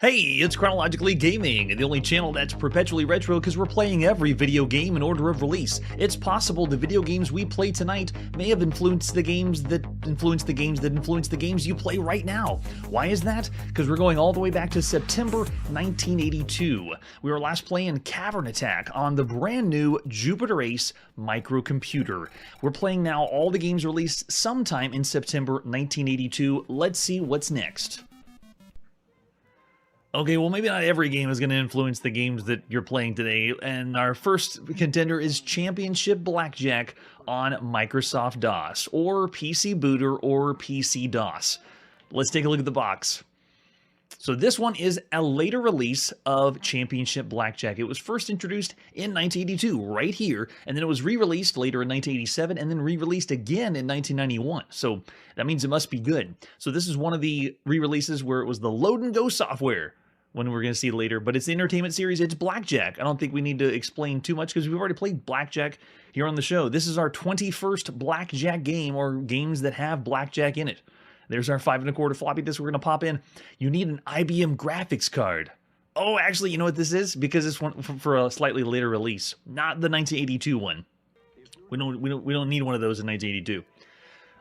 Hey, it's Chronologically Gaming, the only channel that's perpetually retro because we're playing every video game in order of release. It's possible the video games we play tonight may have influenced the games that influence the games that influence the games you play right now. Why is that? Because we're going all the way back to September 1982. We were last playing Cavern Attack on the brand new Jupiter Ace microcomputer. We're playing now all the games released sometime in September 1982. Let's see what's next. Okay, well, maybe not every game is going to influence the games that you're playing today, and our first contender is Championship Blackjack on Microsoft DOS, or PC Booter, or PC DOS. Let's take a look at the box. So this one is a later release of Championship Blackjack. It was first introduced in 1982, right here, and then it was re-released later in 1987, and then re-released again in 1991. So that means it must be good. So this is one of the re-releases where it was the Load and Go software, when we're going to see later, but it's the entertainment series, it's Blackjack. I don't think we need to explain too much because we've already played Blackjack here on the show. This is our 21st Blackjack game, or games that have Blackjack in it. There's our 5 1/4 floppy disk we're going to pop in. You need an IBM graphics card. Oh, actually, you know what this is? Because it's one for a slightly later release, not the 1982 one. We don't need one of those in 1982.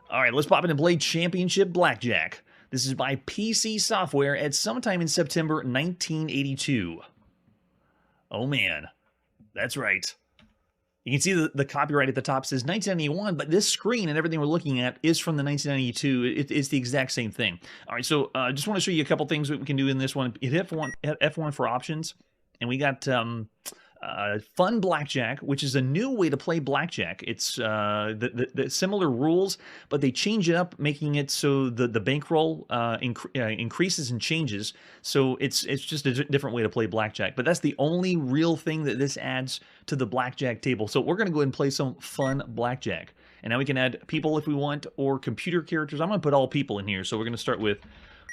All right, let's pop in and play Championship Blackjack. This is by PC Software at sometime in September 1982. Oh man, that's right. You can see the copyright at the top says 1991, but this screen and everything we're looking at is from the 1992. It's the exact same thing. All right, so I just want to show you a couple things that we can do in this one. Hit F1 for options, and we got Fun Blackjack, which is a new way to play Blackjack. It's the similar rules, but they change it up, making it so the bankroll increases and changes. So it's just a different way to play Blackjack. But that's the only real thing that this adds to the Blackjack table. So we're going to go ahead and play some Fun Blackjack. And now we can add people if we want, or computer characters. I'm going to put all people in here. So we're going to start with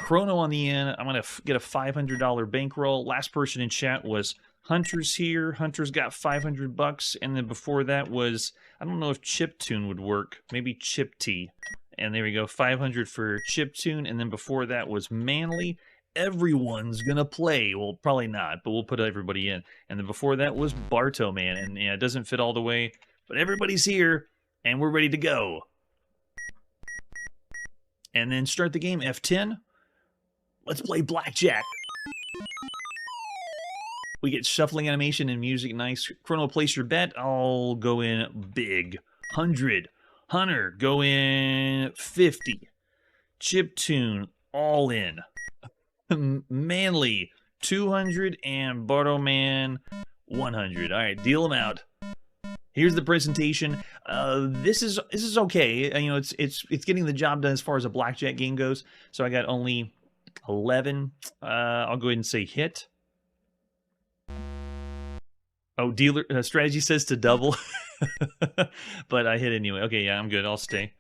Chrono on the end. I'm going to get a $500 bankroll. Last person in chat was Hunter's here. Hunter's got 500 bucks, and then before that was, I don't know if Chiptune would work. Maybe Chip T. And there we go, 500 for Chiptune, and then before that was Manly. Everyone's gonna play. Well, probably not, but we'll put everybody in. And then before that was Barto, man, and yeah, it doesn't fit all the way, but everybody's here, and we're ready to go. And then start the game, F10. Let's play Blackjack. We get shuffling animation and music, nice. Chrono, place your bet. I'll go in big. 100. Hunter, go in 50. Chiptune, all in. Manly, 200. And Bartleman, 100. All right, deal them out. Here's the presentation. This is okay. You know, it's getting the job done as far as a Blackjack game goes. So I got only 11. I'll go ahead and say hit. Oh, dealer strategy says to double, but I hit anyway. Okay, yeah, I'm good. I'll stay.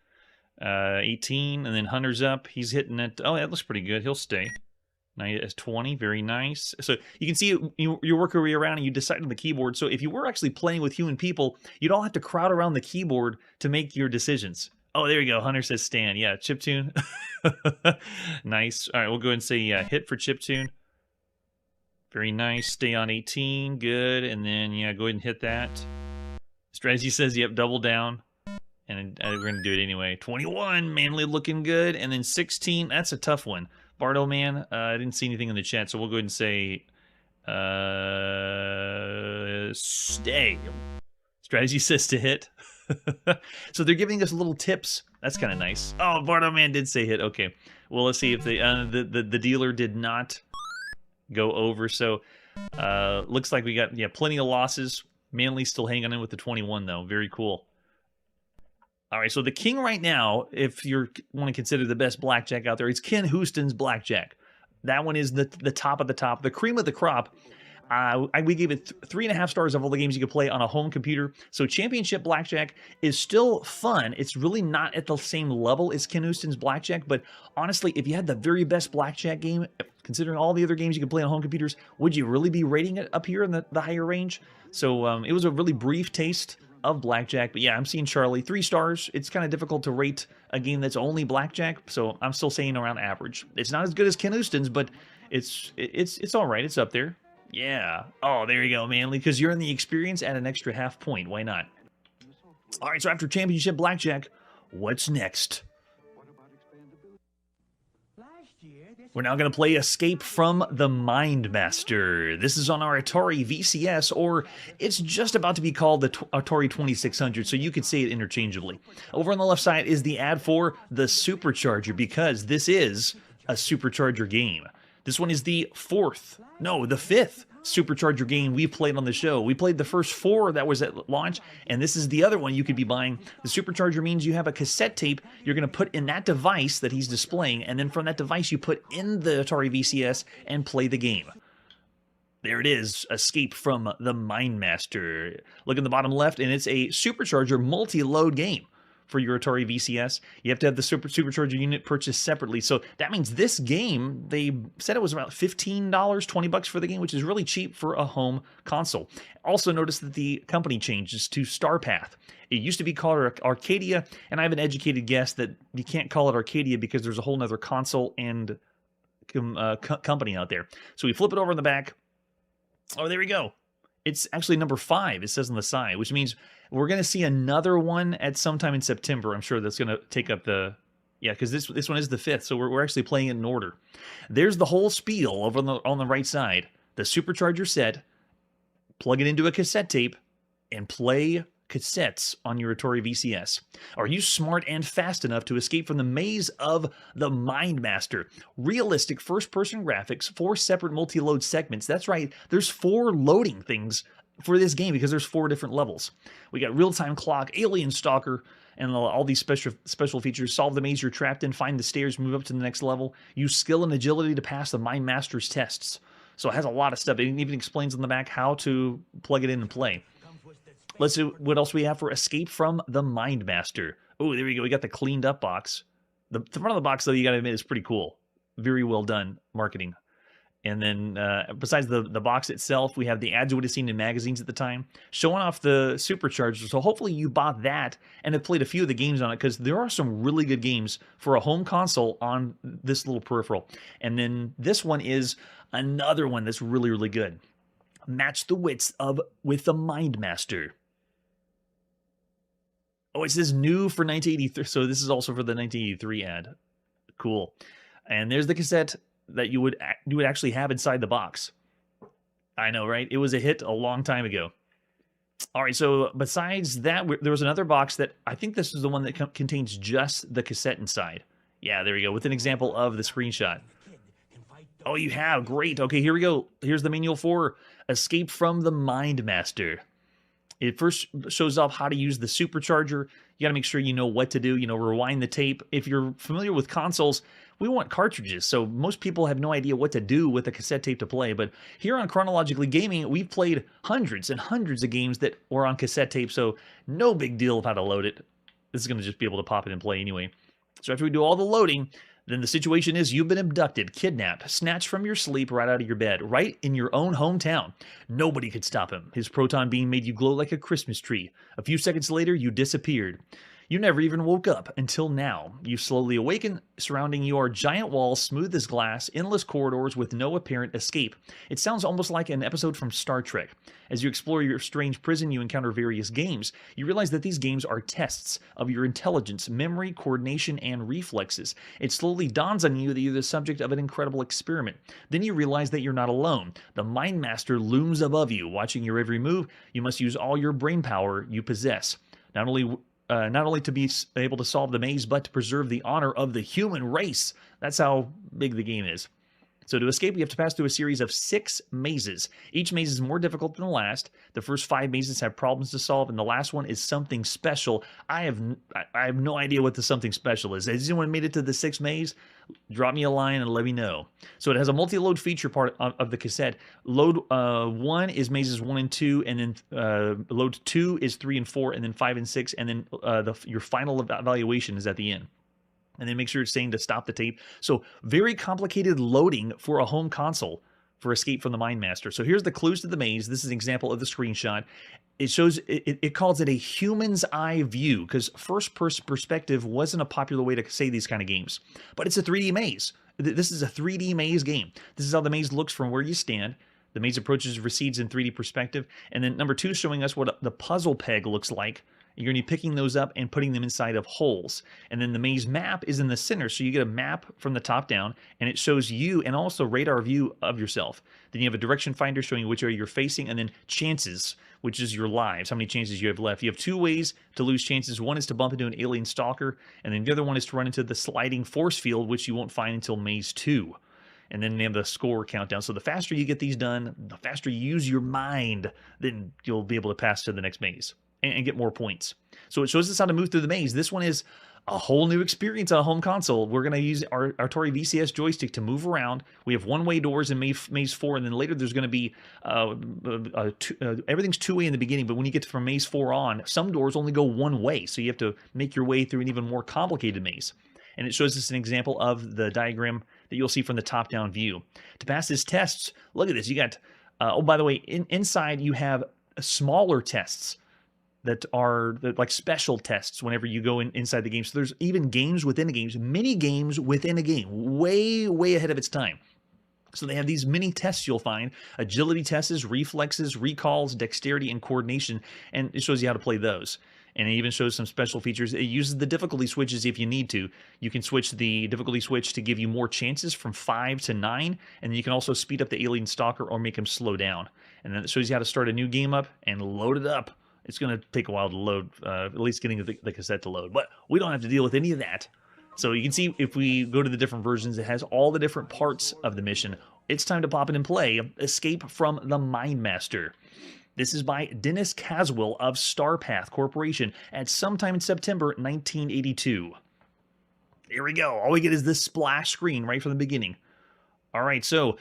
18, and then Hunter's up. He's hitting it. Oh, that looks pretty good. He'll stay. Now he has 20. Very nice. So you can see you work your way around and you decide on the keyboard. So if you were actually playing with human people, you'd all have to crowd around the keyboard to make your decisions. Oh, there you go. Hunter says stand. Yeah, Chiptune. Nice. All right, we'll go ahead and say hit for Chiptune. Very nice. Stay on 18. Good. And then, yeah, go ahead and hit that. Strategy says, yep, double down. And we're going to do it anyway. 21. Manly looking good. And then 16. That's a tough one. Bardo, man, I didn't see anything in the chat, so we'll go ahead and say stay. Strategy says to hit. So they're giving us little tips. That's kind of nice. Oh, Bardo, man did say hit. Okay. Well, let's see if the dealer did not go over. So looks like we got plenty of losses. Manly still hanging in with the 21 though. Very cool. All right, so the king right now, if you want to consider the best blackjack out there, it's Ken Houston's Blackjack. That one is the top of the top, the cream of the crop. We gave it 3.5 stars of all the games you could play on a home computer. So Championship Blackjack is still fun. It's really not at the same level as Ken Houston's Blackjack, but honestly, if you had the very best blackjack game, considering all the other games you could play on home computers, would you really be rating it up here in the higher range? So it was a really brief taste of blackjack, but yeah, I'm seeing Charlie 3 stars. It's kind of difficult to rate a game that's only blackjack, so I'm still saying around average. It's not as good as Ken Houston's, but It's all right. It's up there. Yeah. Oh, there you go, Manly, because you're in the experience at an extra half point. Why not? All right, so after Championship Blackjack, what's next? We're now going to play Escape from the Mindmaster. This is on our Atari VCS, or it's just about to be called the Atari 2600, so you could say it interchangeably. Over on the left side is the ad for the Supercharger, because this is a Supercharger game. This one is the fifth Supercharger game we've played on the show. We played the first 4 that was at launch, and this is the other one you could be buying. The Supercharger means you have a cassette tape you're going to put in that device that he's displaying, and then from that device you put in the Atari VCS and play the game. There it is, Escape from the Mindmaster. Look in the bottom left, and it's a Supercharger multi-load game. For your Atari VCS, you have to have the Supercharger unit purchased separately. So that means this game, they said it was about $15, $20 for the game, which is really cheap for a home console. Also notice that the company changes to Starpath. It used to be called Arcadia, and I have an educated guess that you can't call it Arcadia because there's a whole nother console and company out there. So we flip it over on the back. Oh, there we go. It's actually number 5, it says on the side, which means we're going to see another one at sometime in September. I'm sure that's going to take up the... Yeah, because this one is the 5th, so we're actually playing it in order. There's the whole spiel over on the right side. The Supercharger set, plug it into a cassette tape, and play cassettes on your Atari VCS. Are you smart and fast enough to escape from the maze of the Mindmaster? Realistic first-person graphics, 4 separate multi-load segments. That's right, there's 4 loading things for this game because there's 4 different levels. We got real-time clock, alien stalker, and all these special features. Solve the maze you're trapped in, find the stairs, move up to the next level. Use skill and agility to pass the Mindmaster's tests. So it has a lot of stuff. It even explains on the back how to plug it in and play. Let's see what else we have for Escape from the Mindmaster. Oh, there we go. We got the cleaned up box. The front of the box, though, you got to admit, is pretty cool. Very well done marketing. And then besides the box itself, we have the ads you would have seen in magazines at the time, showing off the Supercharger. So hopefully you bought that and have played a few of the games on it, because there are some really good games for a home console on this little peripheral. And then this one is another one that's really, really good. Match the wits with the Mindmaster. Oh, it says new for 1983. So this is also for the 1983 ad. Cool. And there's the cassette that you would actually have inside the box. I know, right? It was a hit a long time ago. All right, so besides that, there was another box that I think this is the one that contains just the cassette inside. Yeah, there we go, with an example of the screenshot. Oh, you have? Great. Okay, here we go. Here's the manual for Escape from the Mindmaster. It first shows off how to use the Supercharger. You got to make sure you know what to do. Rewind the tape. If you're familiar with consoles, we want cartridges, so most people have no idea what to do with a cassette tape to play. But here on Chronologically Gaming, we've played hundreds and hundreds of games that were on cassette tape, so no big deal of how to load it. This is going to just be able to pop it and play anyway. So after we do all the loading, then the situation is you've been abducted, kidnapped, snatched from your sleep right out of your bed, right in your own hometown. Nobody could stop him. His proton beam made you glow like a Christmas tree. A few seconds later, you disappeared. You never even woke up until now. You slowly awaken. Surrounding you are giant walls, smooth as glass, endless corridors with no apparent escape. It sounds almost like an episode from Star Trek. As you explore your strange prison, you encounter various games. You realize that these games are tests of your intelligence, memory, coordination, and reflexes. It slowly dawns on you that you're the subject of an incredible experiment. Then you realize that you're not alone. The Mindmaster looms above you, watching your every move. You must use all your brain power you possess. Not only to be able to solve the maze, but to preserve the honor of the human race. That's how big the game is. So to escape, you have to pass through a series of 6 mazes. Each maze is more difficult than the last. The first 5 mazes have problems to solve, and the last one is something special. I have no idea what the something special is. Has anyone made it to the 6th maze? Drop me a line and let me know. So it has a multi-load feature part of the cassette. Load 1 is mazes 1 and 2, and then load 2 is 3 and 4, and then 5 and 6, and then your final evaluation is at the end. And then make sure it's saying to stop the tape. So very complicated loading for a home console for Escape from the Mindmaster. So here's the clues to the maze. This is an example of the screenshot. It shows, it calls it a human's eye view, because first-person perspective wasn't a popular way to say these kind of games. But it's a 3D maze. This is a 3D maze game. This is how the maze looks from where you stand. The maze approaches, recedes in 3D perspective. And then number 2 is showing us what the puzzle peg looks like. You're going to be picking those up and putting them inside of holes. And then the maze map is in the center. So you get a map from the top down, and it shows you and also radar view of yourself. Then you have a direction finder showing you which area you're facing, and then chances, which is your lives, how many chances you have left. You have 2 ways to lose chances. One is to bump into an alien stalker, and then the other one is to run into the sliding force field, which you won't find until maze 2. And then they have the score countdown. So the faster you get these done, the faster you use your mind, then you'll be able to pass to the next maze and get more points. So it shows us how to move through the maze. This one is a whole new experience on a home console. We're going to use our Atari VCS joystick to move around. We have one-way doors in maze 4, and then later there's going to be everything's two-way in the beginning, but when you get from maze 4 on, some doors only go one way, so you have to make your way through an even more complicated maze. And it shows us an example of the diagram that you'll see from the top-down view. To pass this test, look at this. You got, oh, by the way, inside you have smaller tests that are like special tests whenever you go inside the game. So there's even games within a game, mini games within a game, way ahead of its time. So they have these mini tests you'll find, agility tests, reflexes, recalls, dexterity, and coordination, and it shows you how to play those. And it even shows some special features. It uses the difficulty switches if you need to. You can switch the difficulty switch to give you more chances from 5 to 9, and then you can also speed up the alien stalker or make him slow down. And then it shows you how to start a new game up and load it up. It's going to take a while to load, at least getting the cassette to load. But we don't have to deal with any of that. So you can see if we go to the different versions, it has all the different parts of the mission. It's time to pop in and play Escape from the Mindmaster. This is by Dennis Caswell of Starpath Corporation at sometime in September 1982. Here we go. All we get is this splash screen right from the beginning. All right, so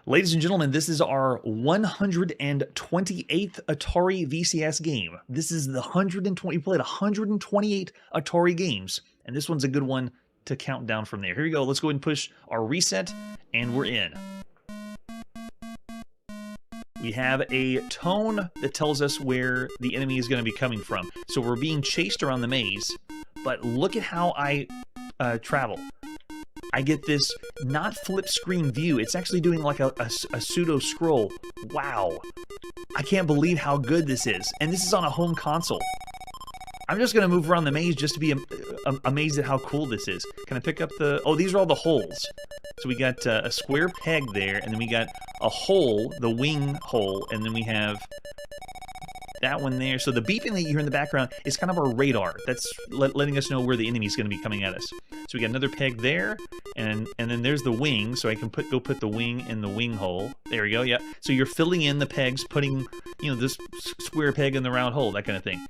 ladies and gentlemen, this is our 128th Atari VCS game. This is the 120. We played 128 Atari games, and this one's a good one to count down from there. Here we go. Let's go ahead and push our reset, and we're in. We have a tone that tells us where the enemy is going to be coming from. So we're being chased around the maze, but look at how I travel. I get this not flip screen view. It's actually doing like a pseudo scroll. Wow. I can't believe how good this is. And this is on a home console. I'm just going to move around the maze just to be amazed at how cool this is. Can I pick up the... Oh, these are all the holes. So we got a square peg there, and then we got a hole, the wing hole, and then we have that one there. So the beeping that you hear in the background is kind of our radar. That's letting us know where the enemy is going to be coming at us. So we got another peg there, and then there's the wing, so I can go put the wing in the wing hole. There we go, yeah. So you're filling in the pegs, putting, you know, this square peg in the round hole, that kind of thing.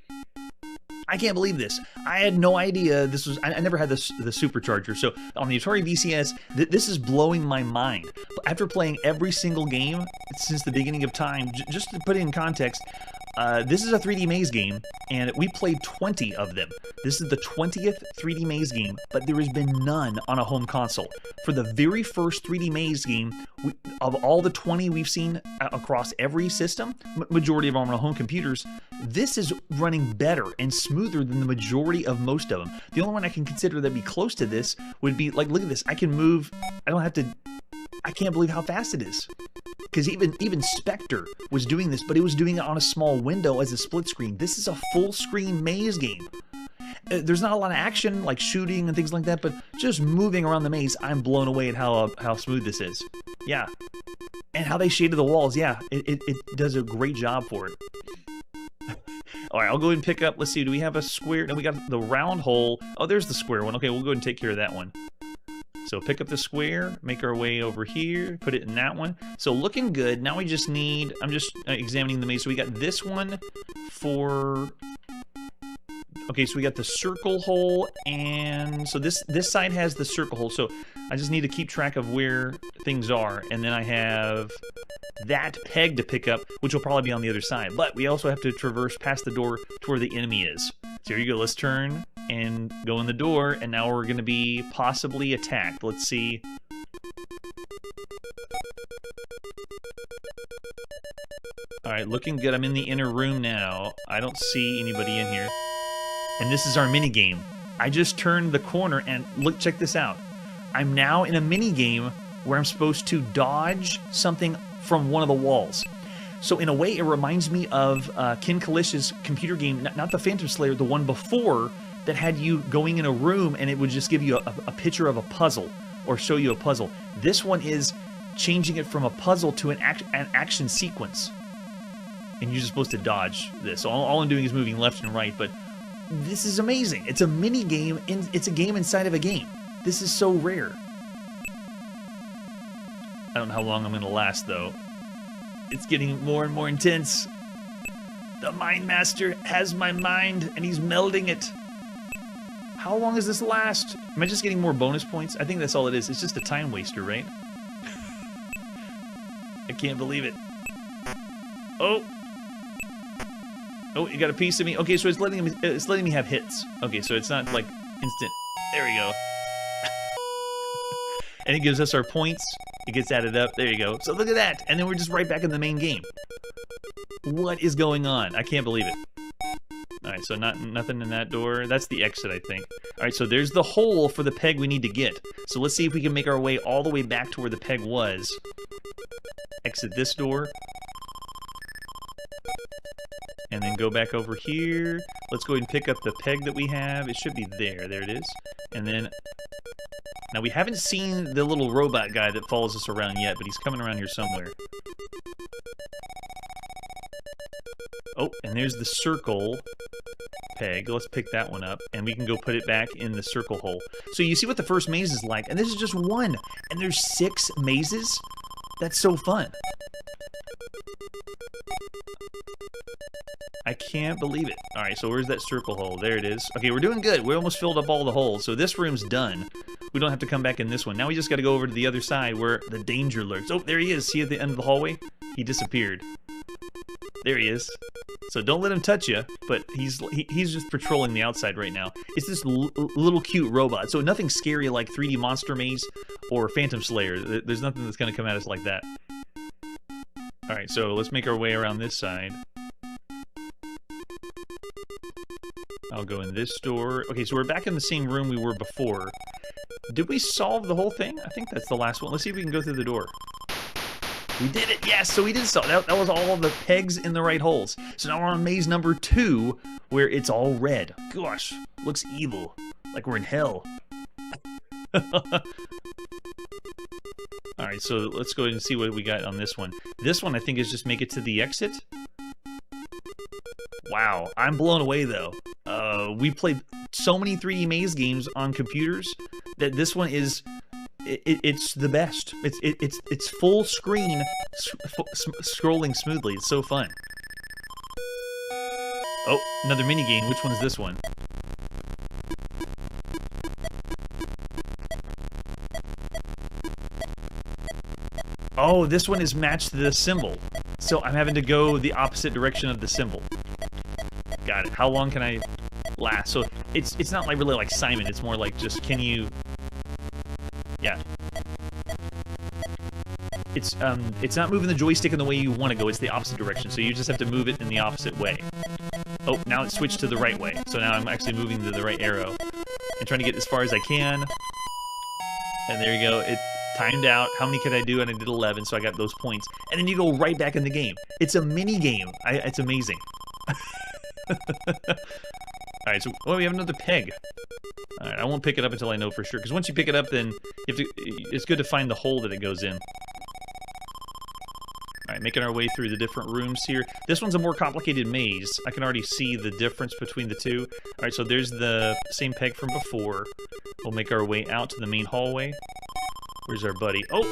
I can't believe this. I had no idea this was... I never had the supercharger. So on the Atari VCS, this is blowing my mind. After playing every single game since the beginning of time, just to put it in context, this is a 3D maze game, and we played 20 of them. This is the 20th 3D maze game, but there has been none on a home console. For the very first 3D maze game, of all the 20 we've seen across every system, majority of them on home computers, this is running better and smoother than the majority of most of them. The only one I can consider that'd be close to this would be, like, look at this. I can move, I don't have to... I can't believe how fast it is. Because even Spectre was doing this, but it was doing it on a small window as a split screen. This is a full screen maze game. There's not a lot of action, like shooting and things like that, but just moving around the maze, I'm blown away at how smooth this is. Yeah. And how they shaded the walls, yeah, it does a great job for it. All right, I'll go ahead and pick up, let's see, do we have a square? No, we got the round hole. Oh, there's the square one. Okay, we'll go ahead and take care of that one. So pick up the square, make our way over here, put it in that one. So looking good. Now we just need, I'm just examining the maze. So we got this one for, okay, so we got the circle hole, and so this side has the circle hole. So I just need to keep track of where things are. And then I have that peg to pick up, which will probably be on the other side. But we also have to traverse past the door to where the enemy is. So here you go, let's turn and go in the door, and now we're going to be possibly attacked. Let's see. Alright, looking good. I'm in the inner room now. I don't see anybody in here. And this is our mini game. I just turned the corner and look, check this out. I'm now in a mini game where I'm supposed to dodge something from one of the walls. So in a way, it reminds me of Ken Kalish's computer game, not the Phantom Slayer, the one before that had you going in a room and it would just give you a picture of a puzzle or show you a puzzle. This one is changing it from a puzzle to an action sequence. And you're just supposed to dodge this. All I'm doing is moving left and right, but this is amazing. It's a mini game, it's a game inside of a game. This is so rare. I don't know how long I'm going to last, though. It's getting more and more intense. The Mindmaster has my mind, and he's melding it. How long does this last? Am I just getting more bonus points? I think that's all it is. It's just a time waster, right? I can't believe it. Oh! Oh, you got a piece of me. Okay, so it's letting me have hits. Okay, so it's not like instant. There we go. And it gives us our points. It gets added up. There you go. So look at that. And then we're just right back in the main game. What is going on? I can't believe it. Alright, so nothing in that door. That's the exit, I think. Alright, so there's the hole for the peg we need to get. So let's see if we can make our way all the way back to where the peg was. Exit this door. And then go back over here. Let's go ahead and pick up the peg that we have. It should be there. There it is. And then... Now, we haven't seen the little robot guy that follows us around yet, but he's coming around here somewhere. Oh, and there's the circle peg. Let's pick that one up, and we can go put it back in the circle hole. So you see what the first maze is like, and this is just one, and there's 6 mazes? That's so fun. I can't believe it. Alright, so where's that circle hole? There it is. Okay, we're doing good. We almost filled up all the holes, so this room's done. We don't have to come back in this one. Now we just gotta go over to the other side where the danger lurks. Oh, there he is. See at the end of the hallway? He disappeared. There he is. So don't let him touch you, but he's just patrolling the outside right now. It's this little cute robot, so nothing scary like 3D Monster Maze or Phantom Slayer. There's nothing that's gonna come at us like that. Alright, so let's make our way around this side. I'll go in this door. Okay, so we're back in the same room we were before. Did we solve the whole thing? I think that's the last one. Let's see if we can go through the door. We did it! Yes! So we did solve that. That was all of the pegs in the right holes. So now we're on maze number 2, where it's all red. Gosh, looks evil. Like we're in hell. Alright, so let's go ahead and see what we got on this one. This one, I think, is just make it to the exit. Wow, I'm blown away, though. We played so many 3D maze games on computers that this one is... It's the best. It's full screen, scrolling smoothly. It's so fun. Oh, another mini game. Which one is this one? Oh, this one is matched to the symbol. So I'm having to go the opposite direction of the symbol. Got it. How long can I last? So it's not like really like Simon. It's more like just can you... Yeah. It's not moving the joystick in the way you want to go. It's the opposite direction. So you just have to move it in the opposite way. Oh, now it's switched to the right way. So now I'm actually moving the right arrow and trying to get as far as I can. And there you go. It timed out. How many could I do? And I did 11, so I got those points. And then you go right back in the game. It's a mini game. It's amazing. Alright, so we have another peg. Alright, I won't pick it up until I know for sure, because once you pick it up, then you have to, it's good to find the hole that it goes in. Alright, making our way through the different rooms here. This one's a more complicated maze. I can already see the difference between the two. Alright, so there's the same peg from before. We'll make our way out to the main hallway. Where's our buddy? Oh!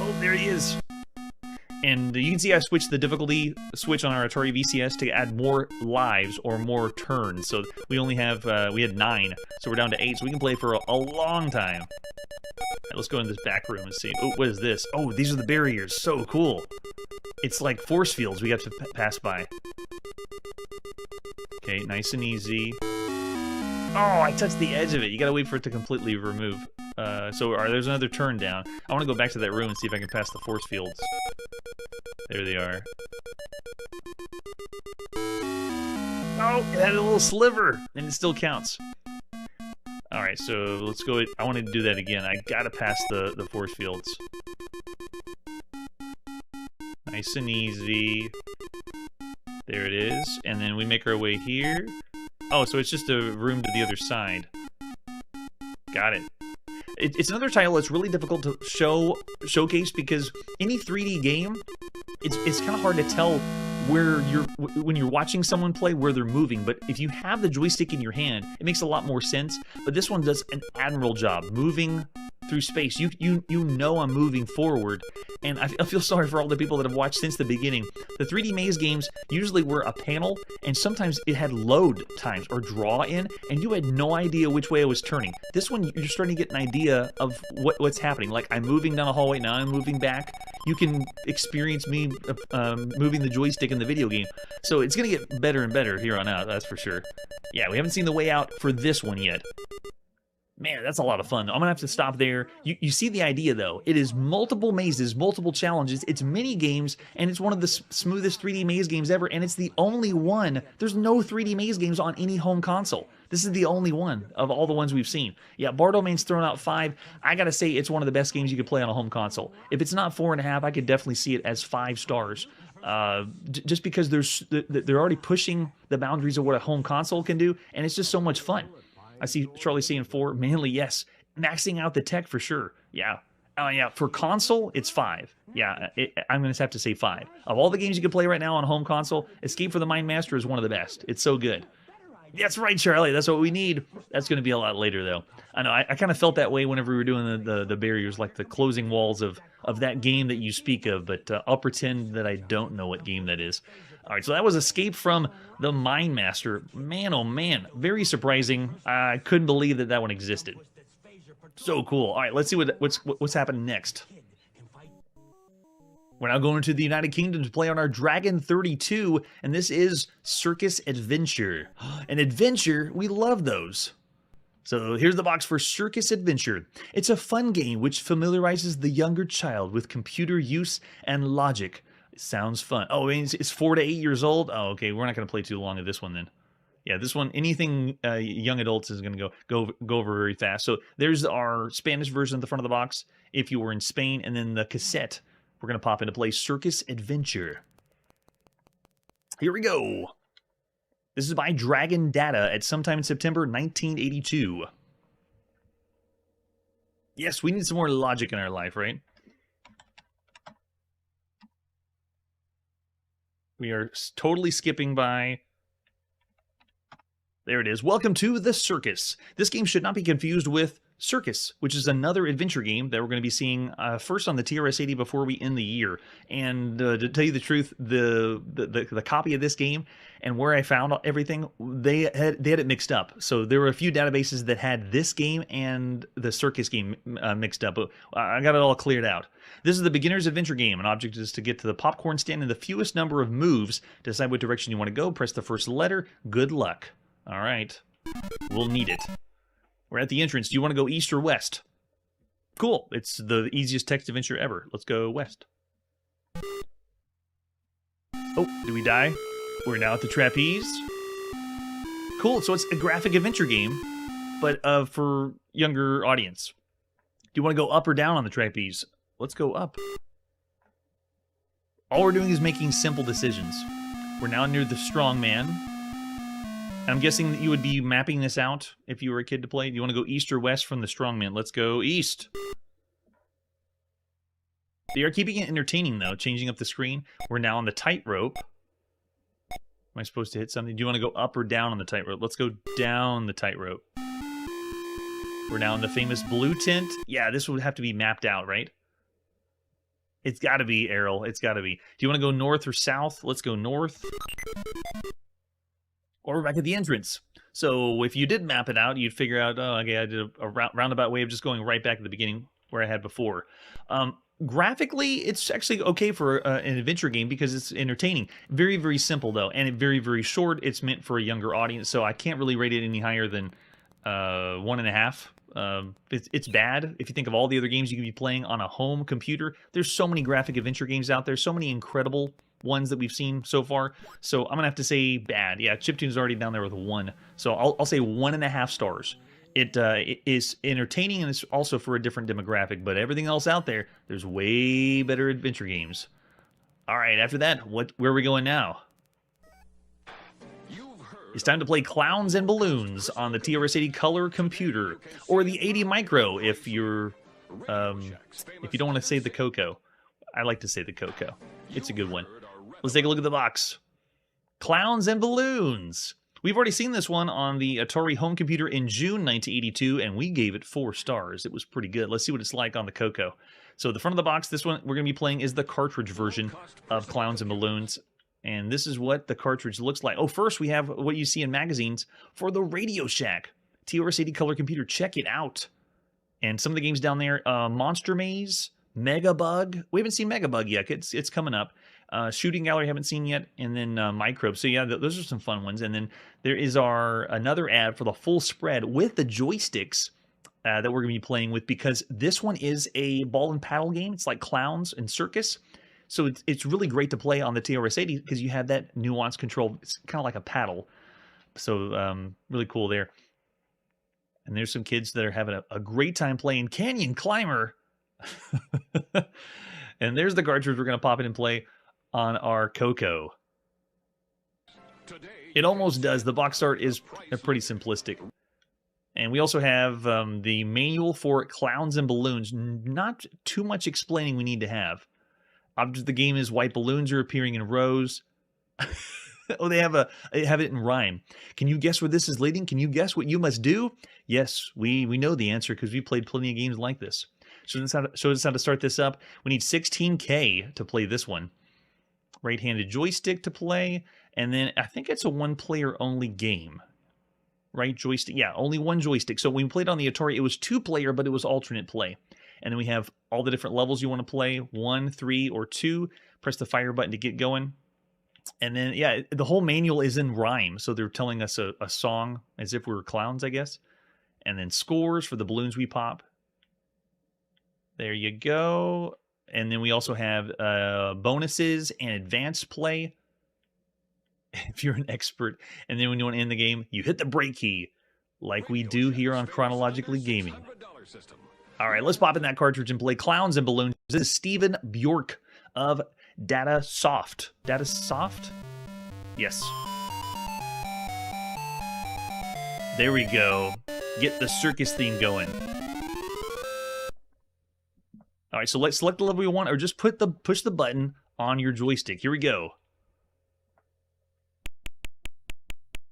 Oh, there he is! And you can see I switched the difficulty switch on our Atari VCS to add more lives or more turns. So we only have, we had 9, so we're down to 8, so we can play for a long time. Right, let's go in this back room and see. Oh, what is this? Oh, these are the barriers. So cool. It's like force fields we have to pass by. Okay, nice and easy. Oh, I touched the edge of it. You gotta wait for it to completely remove. So there's another turn down. I want to go back to that room and see if I can pass the force fields. There they are. Oh, it had a little sliver, and it still counts. Alright, right, so let's go. I want to do that again. I gotta pass the force fields. Nice and easy. There it is. And then we make our way here. Oh, so it's just a room to the other side. Got it. It's another title that's really difficult to showcase because any 3D game, it's kind of hard to tell where when you're watching someone play where they're moving. But if you have the joystick in your hand, it makes a lot more sense. But this one does an admirable job moving through space. You know I'm moving forward, and I feel sorry for all the people that have watched since the beginning. The 3D maze games usually were a panel, and sometimes it had load times or draw in, and you had no idea which way I was turning. This one, you're starting to get an idea of what's happening. Like, I'm moving down a hallway, now I'm moving back. You can experience me moving the joystick in the video game. So it's going to get better and better here on out, that's for sure. Yeah, we haven't seen the way out for this one yet. Man, that's a lot of fun. I'm going to have to stop there. You see the idea, though. It is multiple mazes, multiple challenges. It's mini games, and it's one of the smoothest 3D maze games ever, and it's the only one. There's no 3D maze games on any home console. This is the only one of all the ones we've seen. Yeah, Bartleman's thrown out 5. I got to say, it's one of the best games you could play on a home console. If it's not 4.5, I could definitely see it as 5 stars. Just because they're already pushing the boundaries of what a home console can do, and it's just so much fun. I see Charlie saying 4. Manly, yes. Maxing out the tech for sure. Yeah. Yeah. For console, it's 5. Yeah, I'm going to have to say 5. Of all the games you can play right now on home console, Escape for the Mindmaster is one of the best. It's so good. That's right, Charlie. That's what we need. That's going to be a lot later, though. I know. I kind of felt that way whenever we were doing the barriers, like the closing walls of that game that you speak of, but I'll pretend that I don't know what game that is. All right, so that was Escape from the Mindmaster. Man, oh man, very surprising. I couldn't believe that one existed. So cool. All right, let's see what's happening next. We're now going to the United Kingdom to play on our Dragon 32, and this is Circus Adventure. An adventure, we love those. So here's the box for Circus Adventure. It's a fun game which familiarizes the younger child with computer use and logic. It sounds fun. Oh, it's 4 to 8 years old? Oh, okay, we're not going to play too long of this one then. Yeah, this one, anything young adults is going to go over very fast. So there's our Spanish version at the front of the box if you were in Spain, and then the cassette. We're going to pop into play Circus Adventure. Here we go. This is by Dragon Data at sometime in September 1982. Yes, we need some more logic in our life, right? We are totally skipping by. There it is. Welcome to the Circus. This game should not be confused with Circus, which is another adventure game that we're going to be seeing first on the TRS-80 before we end the year. And to tell you the truth, the copy of this game and where I found everything, they had it mixed up. So there were a few databases that had this game and the Circus game mixed up. But I got it all cleared out. This is the beginner's adventure game. An object is to get to the popcorn stand in the fewest number of moves. To decide what direction you want to go, press the first letter. Good luck. All right. We'll need it. We're at the entrance. Do you want to go east or west? Cool. It's the easiest text adventure ever. Let's go west. Oh, did we die? We're now at the trapeze. Cool. So it's a graphic adventure game, but for younger audience. Do you want to go up or down on the trapeze? Let's go up. All we're doing is making simple decisions. We're now near the strong man. I'm guessing that you would be mapping this out if you were a kid to play. Do you want to go east or west from the strongman? Let's go east. They are keeping it entertaining, though, changing up the screen. We're now on the tightrope. Am I supposed to hit something? Do you want to go up or down on the tightrope? Let's go down the tightrope. We're now in the famous blue tent. Yeah, this would have to be mapped out, right? It's got to be, Errol. It's got to be. Do you want to go north or south? Let's go north. Or we're back at the entrance. So if you did map it out, you'd figure out, oh, okay, I did a roundabout way of just going right back at the beginning where I had before. Graphically, it's actually okay for an adventure game because it's entertaining. Very, very simple, though, and very, very short. It's meant for a younger audience, so I can't really rate it any higher than 1.5. It's bad. If you think of all the other games you could be playing on a home computer, there's so many graphic adventure games out there, so many incredible ones that we've seen so far. So I'm gonna have to say bad. Yeah, Chiptune's already down there with 1. So I'll say 1.5 stars. It is entertaining, and it's also for a different demographic. But everything else out there, there's way better adventure games. All right, after that, where are we going now? It's time to play Clowns and Balloons on the TRS-80 Color computer, or the 80 Micro if you don't want to say the Coco. I like to say the Coco. It's a good one. Let's take a look at the box. Clowns and Balloons. We've already seen this one on the Atari home computer in June 1982, and we gave it 4 stars. It was pretty good. Let's see what it's like on the Coco. So the front of the box, this one we're going to be playing is the cartridge version of Clowns and Balloons. And this is what the cartridge looks like. Oh, first we have what you see in magazines for the Radio Shack. TRS-80 Color computer. Check it out. And some of the games down there, Monster Maze, Megabug. We haven't seen Megabug yet. It's coming up. Shooting Gallery haven't seen yet. And then Microbe. So yeah, those are some fun ones. And then there is another ad for the full spread with the joysticks that we're going to be playing with, because this one is a ball and paddle game. It's like clowns and circus. So it's really great to play on the TRS-80 because you have that nuanced control. It's kind of like a paddle. So really cool there. And there's some kids that are having a great time playing Canyon Climber. And there's the cartridge we're going to pop in and play on our Coco. It almost does. The box art is pretty simplistic. And we also have the manual for Clowns and Balloons. Not too much explaining we need to have. Object of the game is white balloons are appearing in rows. Oh, they have it in rhyme. Can you guess where this is leading? Can you guess what you must do? Yes, we know the answer because we played plenty of games like this. So this is how to start this up. We need 16K to play this one. Right-handed joystick to play, and then I think it's a one-player only game. Right joystick? Yeah, only one joystick. So when we played on the Atari, it was 2-player, but it was alternate play. And then we have all the different levels you want to play, 1, 3, or 2. Press the fire button to get going. And then, yeah, the whole manual is in rhyme. So they're telling us a song as if we were clowns, I guess. And then scores for the balloons we pop. There you go. And then we also have bonuses and advanced play if you're an expert. And then when you want to end the game, you hit the break key like we do here on Chronologically Gaming. All right, let's pop in that cartridge and play Clowns and Balloons. This is Stephen Bjork of Data Soft. Data Soft? Yes. There we go. Get the circus theme going. All right, so let's select the level we want, or just push the button on your joystick. Here we go.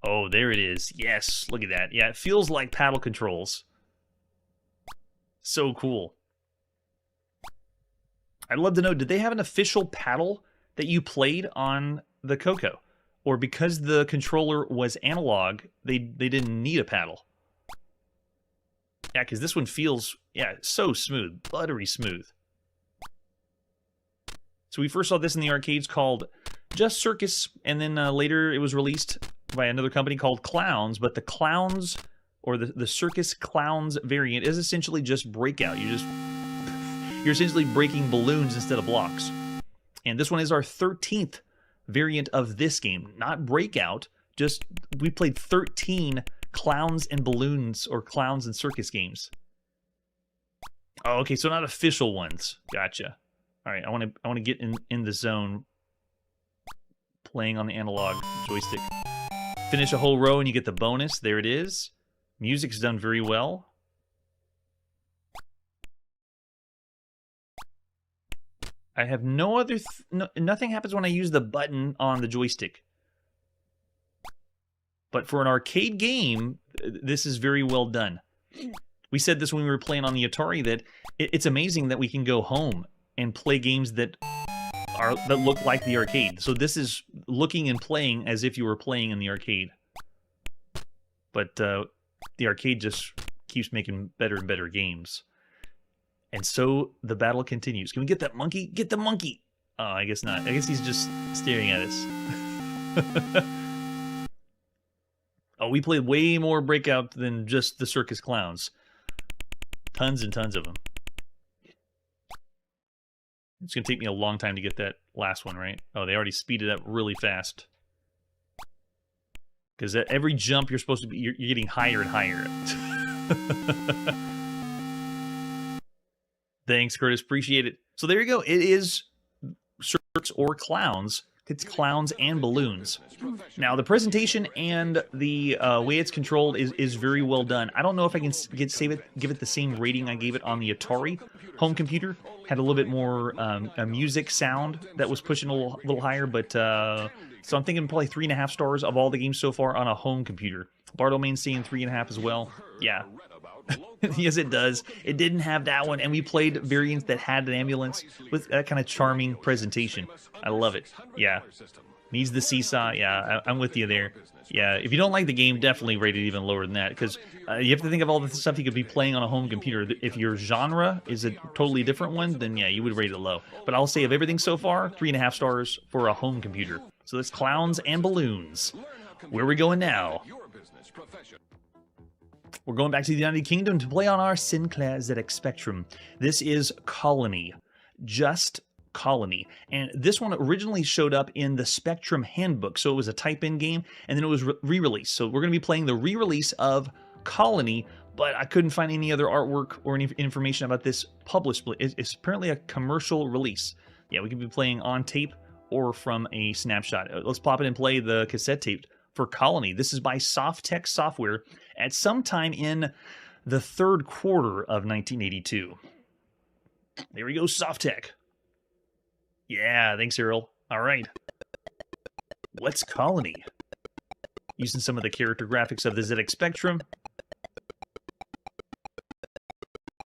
Oh, there it is. Yes, look at that. Yeah, it feels like paddle controls. So cool. I'd love to know, did they have an official paddle that you played on the Coco? Or because the controller was analog, they didn't need a paddle? Yeah, because this one feels, yeah, so smooth. Buttery smooth. So we first saw this in the arcades called just Circus, and then later it was released by another company called Clowns, but the Clowns, or the Circus Clowns variant, is essentially just Breakout. You're essentially breaking balloons instead of blocks. And this one is our 13th variant of this game. Not Breakout, just we played 13 Clowns and Balloons, or Clowns and Circus games. Oh, okay, so not official ones. Gotcha. All right, I want to get in the zone playing on the analog joystick. Finish a whole row and you get the bonus. There it is. Music's done very well. I have no other... nothing happens when I use the button on the joystick. But for an arcade game, this is very well done. We said this when we were playing on the Atari, that it's amazing that we can go home and play games that look like the arcade. So this is looking and playing as if you were playing in the arcade. But the arcade just keeps making better and better games. And so the battle continues. Can we get that monkey? Get the monkey! Oh, I guess not. I guess he's just staring at us. Oh, we played way more Breakout than just the Circus Clowns. Tons and tons of them. It's going to take me a long time to get that last one, right? Oh, they already speeded up really fast. Because at every jump, you're supposed to be... You're getting higher and higher. Thanks, Curtis. Appreciate it. So there you go. It is circs or clowns. It's clowns and balloons. Now, the presentation and the way it's controlled is very well done. I don't know if I can give it the same rating I gave it on the Atari home computer. Had a little bit more a music sound that was pushing a little higher, but so I'm thinking probably 3.5 stars of all the games so far on a home computer. Bartlemain's saying 3.5 as well. Yeah. Yes, it does. It didn't have that one, and we played variants that had an ambulance with that kind of charming presentation. I love it. Yeah. Needs the seesaw. Yeah, I'm with you there. Yeah, if you don't like the game, definitely rate it even lower than that, because you have to think of all the stuff you could be playing on a home computer. If your genre is a totally different one, then yeah, you would rate it low. But I'll say of everything so far, 3.5 stars for a home computer. So that's clowns and balloons. Where are we going now? We're going back to the United Kingdom to play on our Sinclair ZX Spectrum. This is Colony. Just Colony. And this one originally showed up in the Spectrum Handbook, so it was a type-in game, and then it was re-released. So we're going to be playing the re-release of Colony, but I couldn't find any other artwork or any information about this published. It's apparently a commercial release. Yeah, we could be playing on tape or from a snapshot. Let's pop it and play the cassette tape for Colony. This is by Softtech Software at some time in the third quarter of 1982. There we go, Softtech. Yeah, thanks, Earl. All right. What's Colony? Using some of the character graphics of the ZX Spectrum.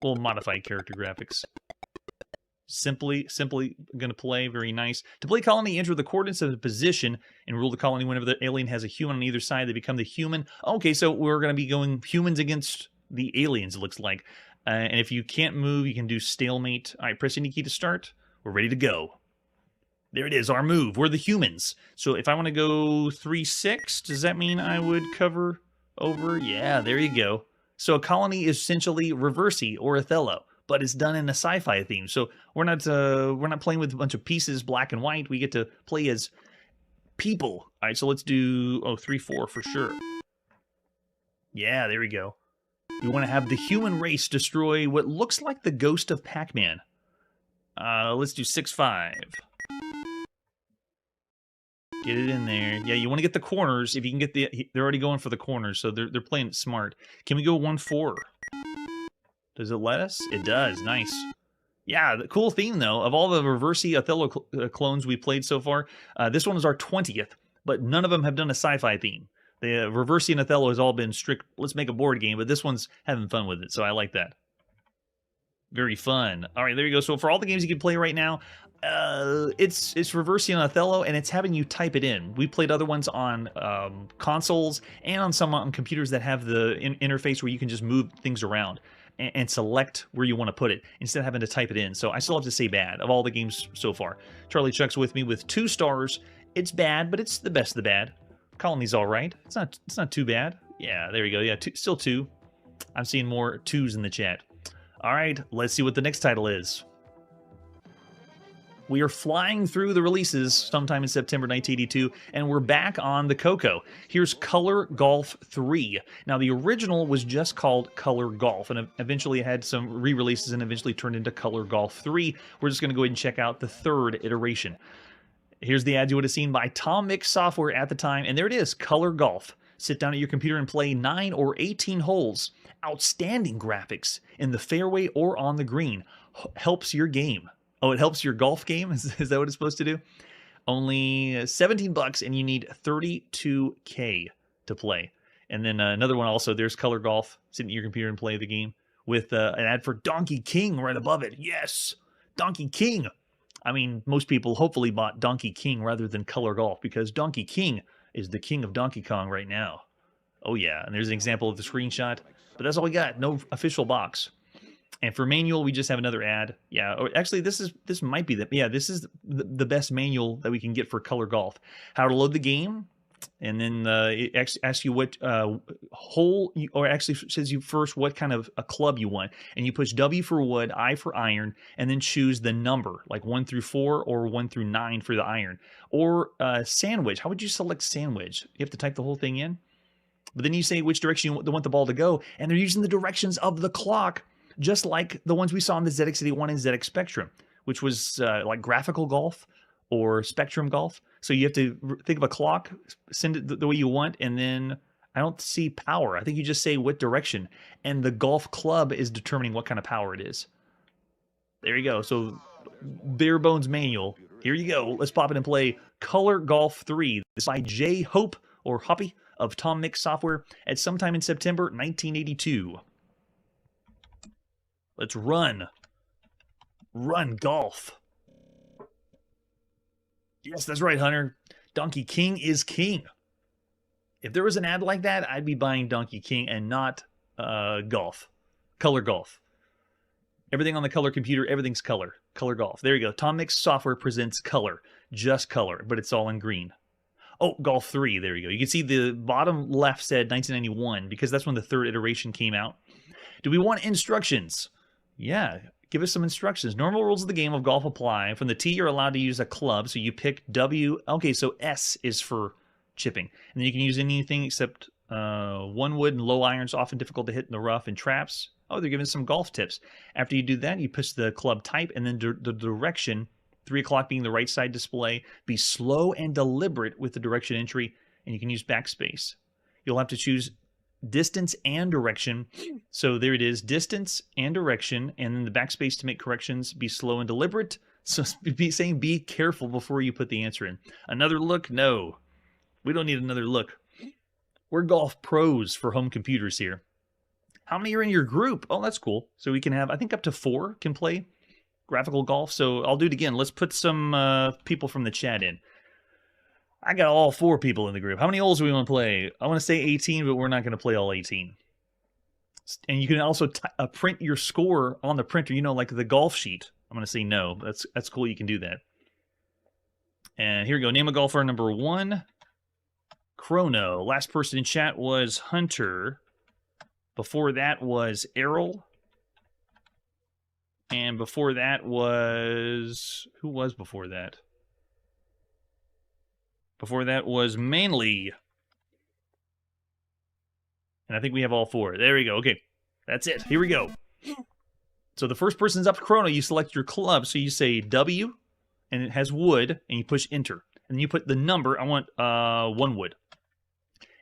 Well, modified character graphics. Simply going to play. Very nice. To play Colony, enter the coordinates of the position and rule the colony whenever the alien has a human on either side. They become the human. Okay, so we're going to be going humans against the aliens, it looks like. And if you can't move, you can do stalemate. All right, press any key to start. We're ready to go. There it is, our move. We're the humans. So if I want to go 3-6, does that mean I would cover over? Yeah, there you go. So a colony is essentially Reversi or Othello, but it's done in a sci-fi theme. So we're not playing with a bunch of pieces, black and white. We get to play as people. All right, so let's do 3-4 for sure. Yeah, there we go. We want to have the human race destroy what looks like the ghost of Pac-Man. Let's do 6-5. Get it in there. Yeah, you want to get the corners. If you can get they're already going for the corners, so they're playing it smart. Can we go 1-4? Does it let us? It does. Nice. Yeah, the cool theme, though. Of all the Reversi Othello clones we played so far, this one is our 20th, but none of them have done a sci-fi theme. The Reversi and Othello has all been strict, let's make a board game, but this one's having fun with it, so I like that. Very fun. All right, there you go. So for all the games you can play right now, it's Reversi and Othello, and it's having you type it in. We played other ones on consoles and on some on computers that have the interface where you can just move things around and select where you want to put it instead of having to type it in. So I still have to say bad of all the games so far. Charlie Chuck's with me with 2 stars. It's bad, but it's the best of the bad. Colony's all right. It's not too bad. Yeah, there we go. Yeah, still 2. I'm seeing more 2s in the chat. All right, let's see what the next title is. We are flying through the releases sometime in September 1982, and we're back on the Coco. Here's Color Golf 3. Now, the original was just called Color Golf, and eventually it had some re-releases and eventually turned into Color Golf 3. We're just going to go ahead and check out the 3rd iteration. Here's the ad you would have seen by Tom Mix Software at the time, and there it is, Color Golf. Sit down at your computer and play 9 or 18 holes. Outstanding graphics in the fairway or on the green. Helps your game. Oh, it helps your golf game? Is that what it's supposed to do? Only $17, and you need 32K to play. And then another one also, there's Color Golf. Sit at your computer and play the game with an ad for Donkey King right above it. Yes, Donkey King. I mean, most people hopefully bought Donkey King rather than Color Golf because Donkey King is the king of Donkey Kong right now. Oh, yeah, and there's an example of the screenshot. But that's all we got. No official box. And for manual, we just have another ad. Yeah, or actually, this might be this is the best manual that we can get for Color Golf. How to load the game, and then it asks you what hole, or actually says you first what kind of a club you want, and you push W for wood, I for iron, and then choose the number, like 1 through 4 or 1 through 9 for the iron, or sandwich. How would you select sandwich? You have to type the whole thing in. But then you say which direction you want the ball to go, and they're using the directions of the clock, just like the ones we saw in the ZX81 and ZX Spectrum, which was like graphical golf or spectrum golf. So you have to think of a clock, send it the way you want, and then I don't see power. I think you just say what direction, and the golf club is determining what kind of power it is. There you go. So bare bones manual. Here you go. Let's pop it and play Color Golf 3. This is by J. Hope or Hoppy of Tom Mix Software at sometime in September 1982. Let's run. Run golf. Yes, that's right, Hunter. Donkey King is king. If there was an ad like that, I'd be buying Donkey King and not golf. Color golf. Everything on the color computer, everything's color. Color golf. There you go. Tom Mix Software presents color. Just color, but it's all in green. Oh, Golf 3. There you go. You can see the bottom left said 1991 because that's when the third iteration came out. Do we want instructions? Yeah, give us some instructions. Normal rules of the game of golf apply. From the tee, you're allowed to use a club, so you pick W. Okay, so S is for chipping. And then you can use anything except one wood and low irons, often difficult to hit in the rough and traps. Oh, they're giving some golf tips. After you do that, you push the club type and then the direction, 3 o'clock being the right side display. Be slow and deliberate with the direction entry, and you can use backspace. You'll have to choose distance and direction. So there it is, distance and direction, and then the backspace to make corrections. Be slow and deliberate. So be careful before you put the answer in. Another look? No. We don't need another look. We're golf pros for home computers here. How many are in your group? Oh, that's cool. So we can have, I think up to 4 can play graphical golf. So I'll do it again. Let's put some people from the chat in. I got all 4 people in the group. How many holes do we want to play? I want to say 18, but we're not going to play all 18. And you can also print your score on the printer, you know, like the golf sheet. I'm going to say no. That's cool. You can do that. And here we go. Name a golfer number 1. Chrono. Last person in chat was Hunter. Before that was Errol. And before that was... Who was before that? Before that was Manly. And I think we have all 4. There we go. Okay. That's it. Here we go. So the first person's up to Chrono. You select your club. So you say W, and it has wood, and you push enter. And you put the number. I want 1 wood.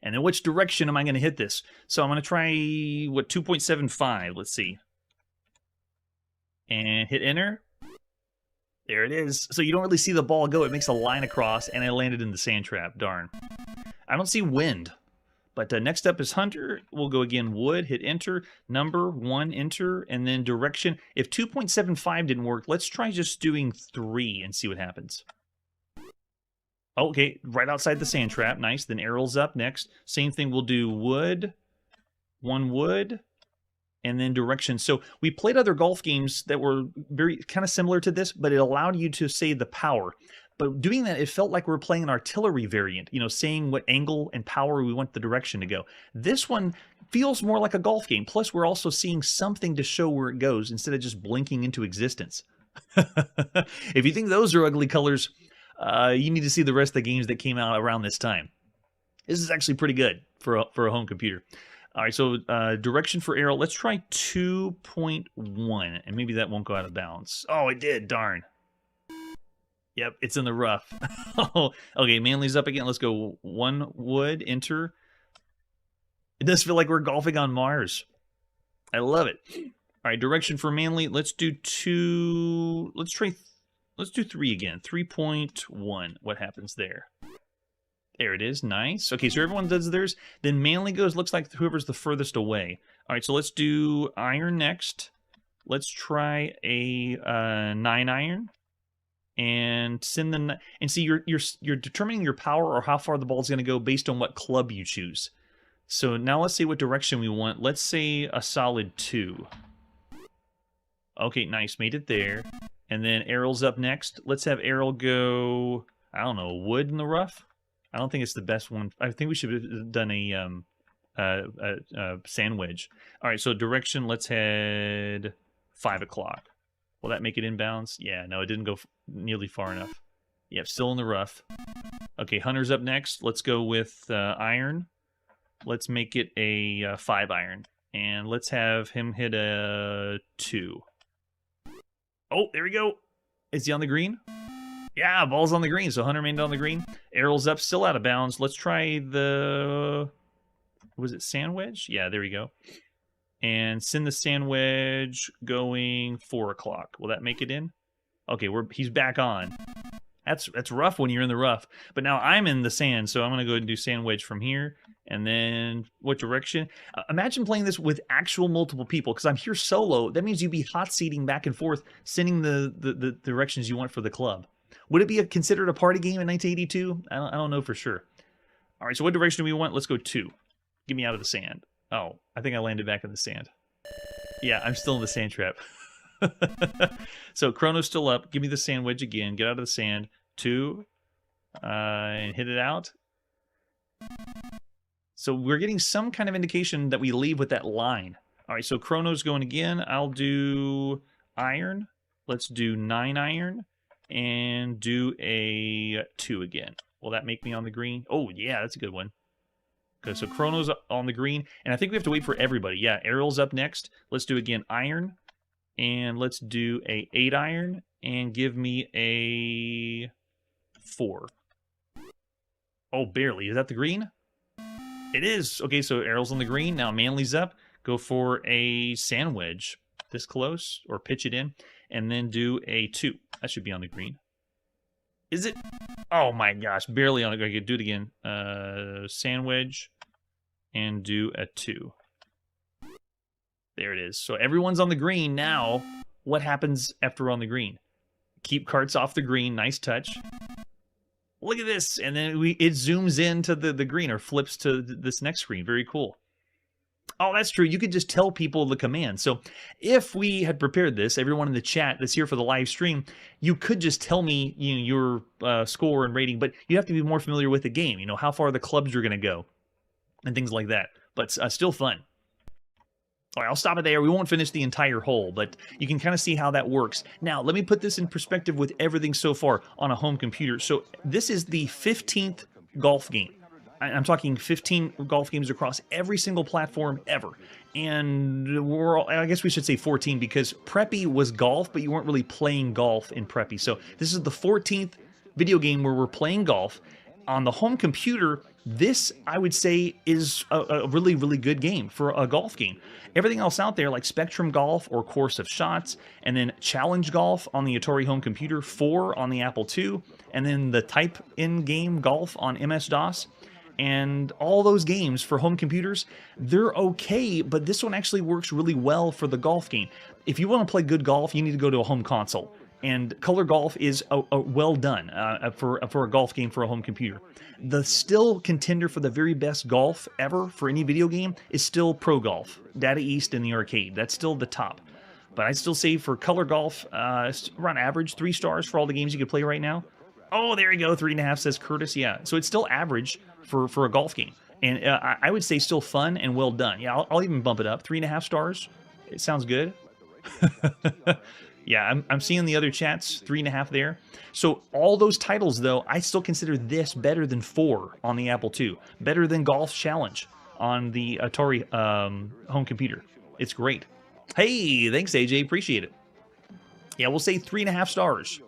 And then which direction am I going to hit this? So I'm going to try, 2.75. Let's see. And hit enter. There it is. So you don't really see the ball go. It makes a line across, and I landed in the sand trap. Darn. I don't see wind. But next up is Hunter. We'll go again, wood, hit enter, number, 1, enter, and then direction. If 2.75 didn't work, let's try just doing 3 and see what happens. Okay, right outside the sand trap. Nice. Then Errol's up next. Same thing, we'll do wood, 1 wood, and then direction. So we played other golf games that were very kind of similar to this, but it allowed you to say the power. But doing that, it felt like we were playing an artillery variant, you know, saying what angle and power we want the direction to go. This one feels more like a golf game. Plus, we're also seeing something to show where it goes instead of just blinking into existence. If you think those are ugly colors, you need to see the rest of the games that came out around this time. This is actually pretty good for a home computer. All right, so direction for arrow. Let's try 2.1, and maybe that won't go out of bounds. Oh, it did. Darn. Yep, it's in the rough. Oh, okay, Manly's up again. Let's go 1 wood, enter. It does feel like we're golfing on Mars. I love it. All right, direction for Manly. Let's do 2. Let's do 3 again. 3.1. What happens there? There it is. Nice. Okay, so everyone does theirs. Then Manly goes, looks like whoever's the furthest away. All right, so let's do iron next. Let's try a 9 iron. And send the and see you're determining your power or how far the ball is going to go based on what club you choose. So now let's see what direction we want. Let's say a solid 2. Okay, nice, made it there. And then Errol's up next. Let's have Errol go, I don't know, wood in the rough. I don't think it's the best one. I think we should have done a sand wedge. All right, so direction. Let's head 5 o'clock. Will that make it inbounds? Yeah, no, it didn't go nearly far enough. Yep, still in the rough. Okay, Hunter's up next. Let's go with iron. Let's make it a 5 iron. And let's have him hit a 2. Oh, there we go. Is he on the green? Yeah, ball's on the green. So Hunter remained on the green. Arrow's up, still out of bounds. Let's try the... Was it sand wedge? Yeah, there we go. And send the sand wedge going 4 o'clock. Will that make it in? Okay, he's back on. That's rough when you're in the rough. But now I'm in the sand, so I'm going to go ahead and do sand wedge from here. And then what direction? Imagine playing this with actual multiple people, because I'm here solo. That means you'd be hot seating back and forth, sending the directions you want for the club. Would it be considered a party game in 1982? I don't know for sure. All right, so what direction do we want? Let's go 2. Get me out of the sand. Oh, I think I landed back in the sand. Yeah, I'm still in the sand trap. So Chrono's still up. Give me the sand wedge again. Get out of the sand. 2. And hit it out. So we're getting some kind of indication that we leave with that line. All right, so Chrono's going again. I'll do iron. Let's do 9 iron. And do a 2 again. Will that make me on the green? Oh, yeah, that's a good one. Okay, so Chrono's on the green. And I think we have to wait for everybody. Yeah, Errol's up next. Let's do again iron. And let's do a 8 iron. And give me a 4. Oh, barely. Is that the green? It is. Okay, so Errol's on the green. Now Manly's up. Go for a sand wedge. This close. Or pitch it in. And then do a 2. That should be on the green. Is it? Oh my gosh, barely on the green. Do it again. Sand wedge. And do a 2. There it is. So everyone's on the green now. What happens after we're on the green? Keep carts off the green. Nice touch. Look at this. And then it zooms into the green or flips to this next screen. Very cool. Oh, that's true. You could just tell people the command. So if we had prepared this, everyone in the chat that's here for the live stream, you could just tell me your score and rating, but you have to be more familiar with the game, how far the clubs are going to go and things like that. But still fun. All right, I'll stop it there. We won't finish the entire hole, but you can kind of see how that works. Now, let me put this in perspective with everything so far on a home computer. So this is the 15th golf game. I'm talking 15 golf games across every single platform ever. And I guess we should say 14 because Preppy was golf, but you weren't really playing golf in Preppy. So this is the 14th video game where we're playing golf. On the home computer, this, I would say, is a really, really good game for a golf game. Everything else out there, like Spectrum Golf or Course of Shots, and then Challenge Golf on the Atari home computer, 4 on the Apple II, and then the Type in-game Golf on MS-DOS. And all those games for home computers, they're okay, but this one actually works really well for the golf game. If you want to play good golf, you need to go to a home console. And Color Golf is well done for a golf game for a home computer. The still contender for the very best golf ever for any video game is still Pro Golf, Data East in the arcade. That's still the top. But I'd still say for Color Golf, around average, 3 stars for all the games you could play right now. Oh, there you go, 3.5 says Curtis. Yeah, so it's still average for a golf game. And I would say still fun and well done. Yeah, I'll even bump it up. 3.5 stars. It sounds good. Yeah, I'm seeing the other chats, 3.5 there. So all those titles, though, I still consider this better than 4 on the Apple II. Better than Golf Challenge on the Atari home computer. It's great. Hey, thanks, AJ. Appreciate it. Yeah, we'll say 3.5 stars.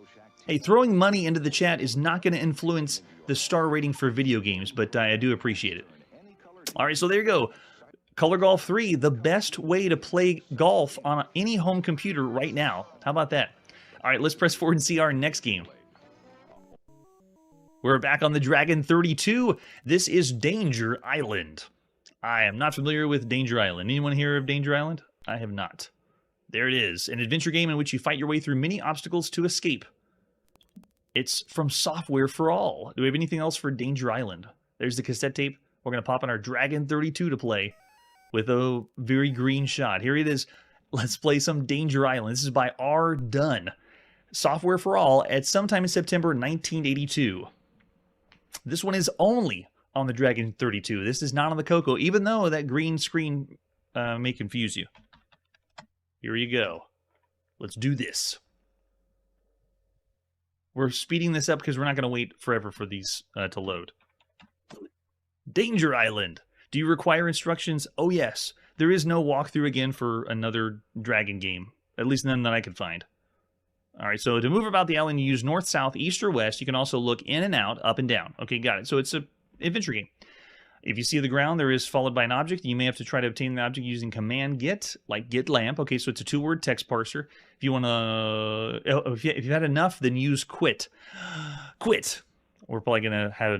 Hey, throwing money into the chat is not going to influence the star rating for video games, but I do appreciate it. All right, so there you go. Color Golf 3, the best way to play golf on any home computer right now. How about that? All right, let's press forward and see our next game. We're back on the Dragon 32. This is Danger Island. I am not familiar with Danger Island. Anyone hear of Danger Island? I have not. There it is, an adventure game in which you fight your way through many obstacles to escape. It's from Software for All. Do we have anything else for Danger Island? There's the cassette tape. We're going to pop in our Dragon 32 to play with a very green shot. Here it is. Let's play some Danger Island. This is by R. Dunn. Software for All at sometime in September 1982. This one is only on the Dragon 32. This is not on the Coco, even though that green screen may confuse you. Here you go. Let's do this. We're speeding this up because we're not going to wait forever for these to load. Danger Island. Do you require instructions? Oh, yes. There is no walkthrough again for another dragon game, at least none that I could find. All right, so to move about the island, you use north, south, east, or west. You can also look in and out, up and down. Okay, got it. So it's an adventure game. If you see the ground, there is followed by an object. You may have to try to obtain the object using command get, like get lamp. Okay, so it's a 2-word text parser. If you want to, if you've had enough, then use quit. Quit. We're probably gonna have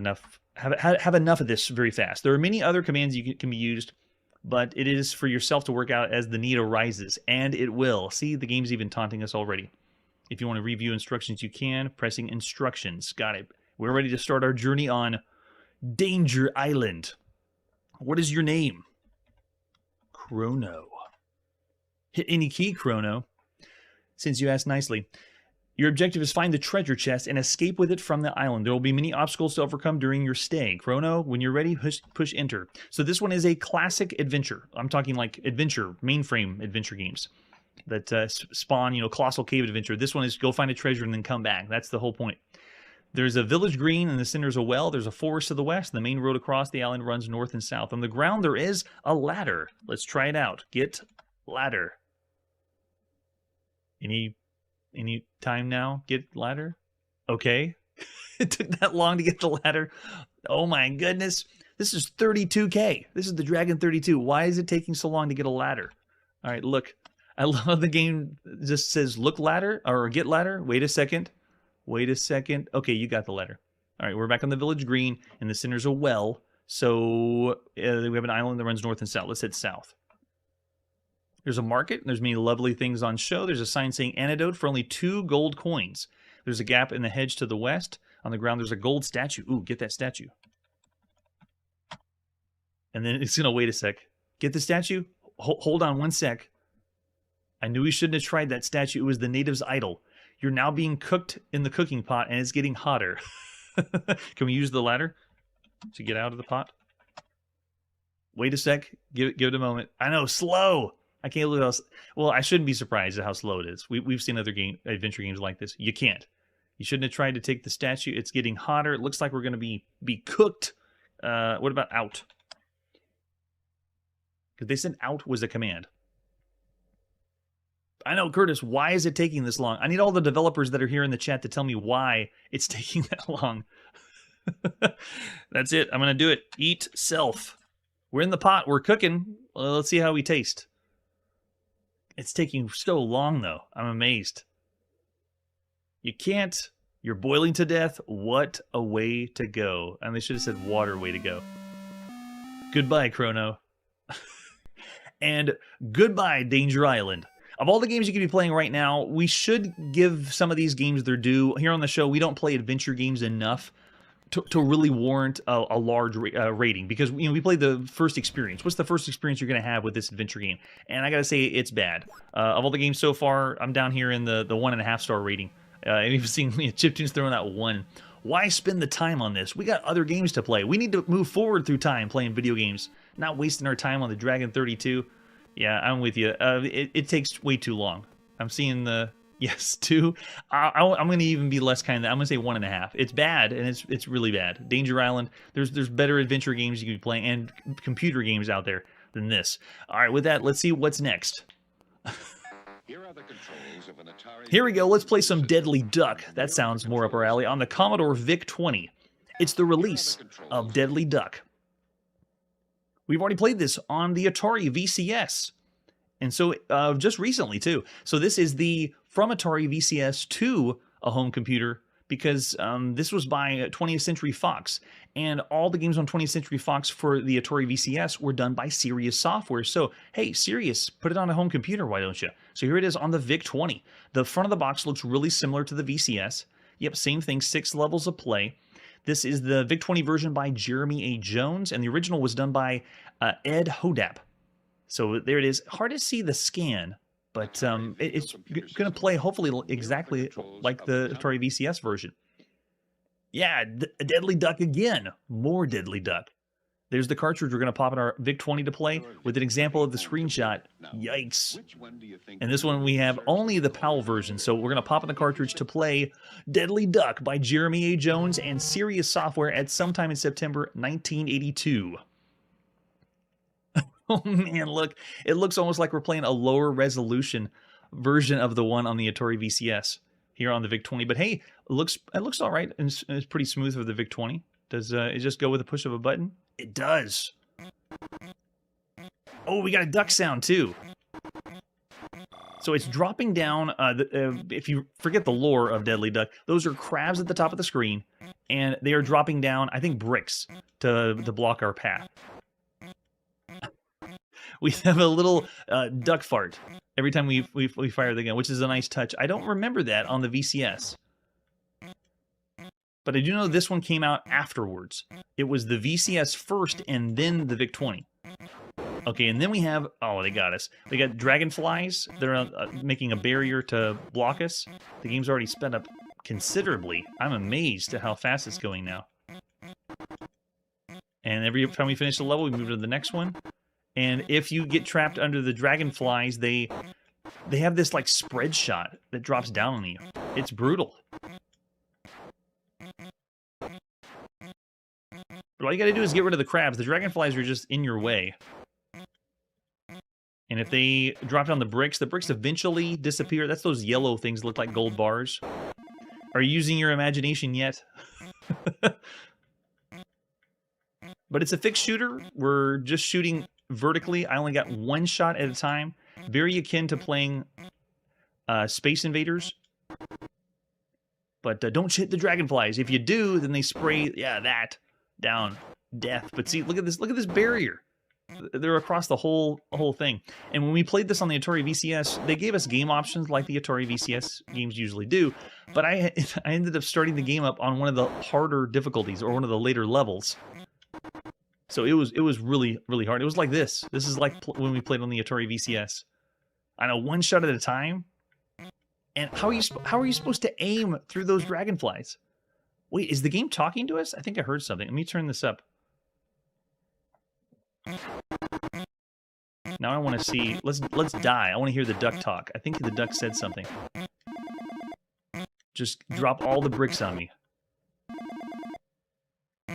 enough of this very fast. There are many other commands can be used, but it is for yourself to work out as the need arises, and it will. See, the game's even taunting us already. If you want to review instructions, you can. Pressing instructions. Got it. We're ready to start our journey on Danger Island. What is your name? Chrono. Hit any key, Chrono. Since you asked nicely. Your objective is find the treasure chest and escape with it from the island. There will be many obstacles to overcome during your stay. Chrono, when you're ready, push enter. So this one is a classic adventure. I'm talking like adventure, mainframe adventure games that spawn, Colossal Cave Adventure. This one is go find a treasure and then come back. That's the whole point. There's a village green in the center is a well. There's a forest to the west. The main road across the island runs north and south. On the ground, there is a ladder. Let's try it out. Get ladder. Any time now? Get ladder? Okay. It took that long to get the ladder. Oh my goodness. This is 32K. This is the Dragon 32. Why is it taking so long to get a ladder? All right, look. I love the game just says look ladder or get ladder. Wait a second. Wait a second. Okay, you got the ladder. All right, we're back on the village green. In the center's a well. So we have an island that runs north and south. Let's hit south. There's a market. There's many lovely things on show. There's a sign saying antidote for only 2 gold coins. There's a gap in the hedge to the west. On the ground, there's a gold statue. Ooh, get that statue. And then it's going to wait a sec. Get the statue? Hold on one sec. I knew we shouldn't have tried that statue. It was the native's idol. You're now being cooked in the cooking pot, and it's getting hotter. Can we use the ladder to get out of the pot? Wait a sec. Give it a moment. I know, slow. I can't look else. Well, I shouldn't be surprised at how slow it is. We've seen other adventure games like this. You can't. You shouldn't have tried to take the statue. It's getting hotter. It looks like we're going to be cooked. What about out? Because they said out was a command. I know, Curtis, why is it taking this long? I need all the developers that are here in the chat to tell me why it's taking that long. That's it. I'm going to do it. Eat self. We're in the pot. We're cooking. Well, let's see how we taste. It's taking so long, though. I'm amazed. You can't. You're boiling to death. What a way to go. And they should have said water way to go. Goodbye, Chrono. And goodbye, Danger Island. Of all the games you could be playing right now, we should give some of these games their due. Here on the show, we don't play adventure games enough to really warrant a large rating, because we played the first experience. What's the first experience you're going to have with this adventure game? And I got to say, it's bad. Of all the games so far, I'm down here in the 1.5 star rating. And you've seen Chiptunes throwing out 1. Why spend the time on this? We got other games to play. We need to move forward through time playing video games, not wasting our time on the Dragon 32. Yeah, I'm with you. It takes way too long. I'm seeing the... Yes, 2. I'm going to even be less kind. I'm going to say 1.5. It's bad, and it's really bad. Danger Island, there's better adventure games you can be playing, and computer games out there than this. All right, with that, let's see what's next. Here are the controls of an atari. Here we go. Let's play some Deadly Duck. That sounds more up our alley. On the Commodore VIC-20. It's the release of Deadly Duck. We've already played this on the Atari VCS. And so just recently, too. So this is the from Atari VCS to a home computer, because this was by 20th Century Fox. And all the games on 20th Century Fox for the Atari VCS were done by Sirius Software. So, hey, Sirius, put it on a home computer, why don't you? So here it is on the VIC-20. The front of the box looks really similar to the VCS. Yep, same thing, 6 levels of play. This is the VIC-20 version by Jeremy A. Jones, and the original was done by Ed Hodap. So there it is. Hard to see the scan, but it's going to play hopefully exactly like the Atari VCS version. Yeah, Deadly Duck again. More Deadly Duck. There's the cartridge we're going to pop in our VIC-20 to play with an example of the screenshot. Yikes. And this one we have only the PAL version, so we're going to pop in the cartridge to play Deadly Duck by Jeremy A. Jones and Sirius Software at sometime in September 1982. Oh man, look, it looks almost like we're playing a lower resolution version of the one on the Atari VCS here on the VIC-20. But hey, it looks all right, and it's pretty smooth for the VIC-20. Does it just go with a push of a button? It does. Oh, we got a duck sound too. So it's dropping down. If you forget the lore of Deadly Duck, those are crabs at the top of the screen, and they are dropping down, I think, bricks to block our path. We have a little duck fart every time we fire the gun, which is a nice touch. I don't remember that on the VCS. But I do know this one came out afterwards. It was the VCS first and then the VIC-20. Okay, and then we have... Oh, they got us. We got dragonflies. They're making a barrier to block us. The game's already sped up considerably. I'm amazed at how fast it's going now. And every time we finish the level, we move to the next one. And if you get trapped under the dragonflies, they have this like spread shot that drops down on you. It's brutal. But all you gotta do is get rid of the crabs. The dragonflies are just in your way. And if they drop down the bricks eventually disappear. That's those yellow things that look like gold bars. Are you using your imagination yet? But it's a fixed shooter. We're just shooting vertically. I only got one shot at a time. Very akin to playing Space Invaders. But don't hit the dragonflies. If you do, then they spray, that down. Death. But see, look at this barrier. They're across the whole thing. And when we played this on the Atari VCS, they gave us game options like the Atari VCS games usually do. But I ended up starting the game up on one of the harder difficulties, or one of the later levels. So it was really, really hard. It was like this. This is like when we played on the Atari VCS. I know, one shot at a time. And how are you supposed to aim through those dragonflies? Wait, is the game talking to us? I think I heard something. Let me turn this up. Now I want to see. Let's die. I want to hear the duck talk. I think the duck said something. Just drop all the bricks on me.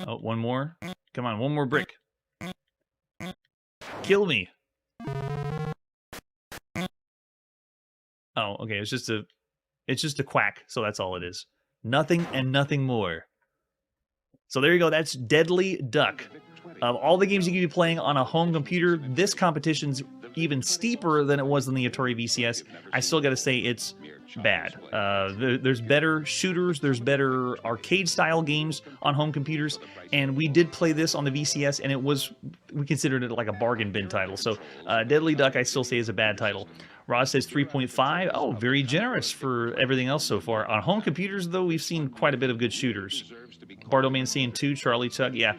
Oh, one more. Come on, one more brick. Kill me. Oh, okay. It's just a quack. So that's all it is. Nothing and nothing more. So there you go. That's Deadly Duck. Of all the games you can be playing on a home computer, this competition's even steeper than it was on the Atari VCS. I still got to say it's bad. There's better shooters, there's better arcade-style games on home computers, and we did play this on the VCS, and we considered it like a bargain bin title. So Deadly Duck, I still say, is a bad title. Ross says 3.5. Oh, very generous for everything else so far. On home computers, though, we've seen quite a bit of good shooters. Bartleman saying 2, Charlie Chuck, yeah.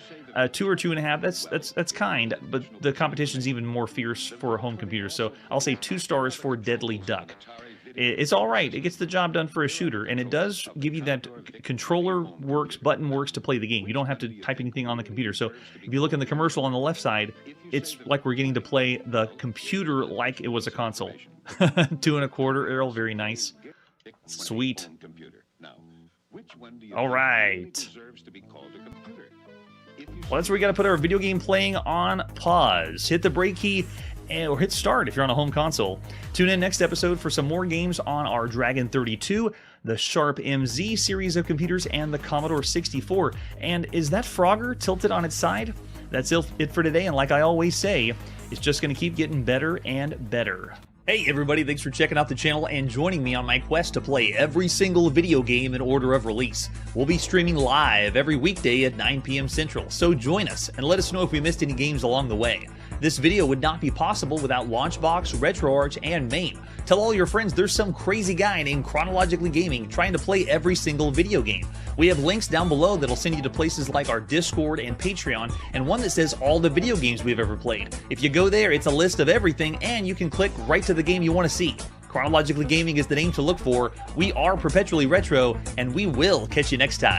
2 or 2.5, that's kind, but the competition's even more fierce for a home computer, so I'll say 2 stars for Deadly Duck. It's all right. It gets the job done for a shooter, and it does give you that controller works, button works to play the game. You don't have to type anything on the computer. So if you look in the commercial on the left side, it's like we're getting to play the computer like it was a console. 2.25, Earl. Very nice. Sweet. All right. Well, that's where we got to put our video game playing on pause. Hit the break key or hit start if you're on a home console. Tune in next episode for some more games on our Dragon 32, the Sharp MZ series of computers, and the Commodore 64. And is that Frogger tilted on its side? That's it for today, and like I always say, it's just going to keep getting better and better. Hey everybody, thanks for checking out the channel and joining me on my quest to play every single video game in order of release. We'll be streaming live every weekday at 9 p.m. Central, so join us and let us know if we missed any games along the way. This video would not be possible without Launchbox, RetroArch, and MAME. Tell all your friends there's some crazy guy named Chronologically Gaming trying to play every single video game. We have links down below that'll send you to places like our Discord and Patreon, and one that says all the video games we've ever played. If you go there, it's a list of everything, and you can click right to the game you want to see. Chronologically Gaming is the name to look for. We are perpetually retro, and we will catch you next time.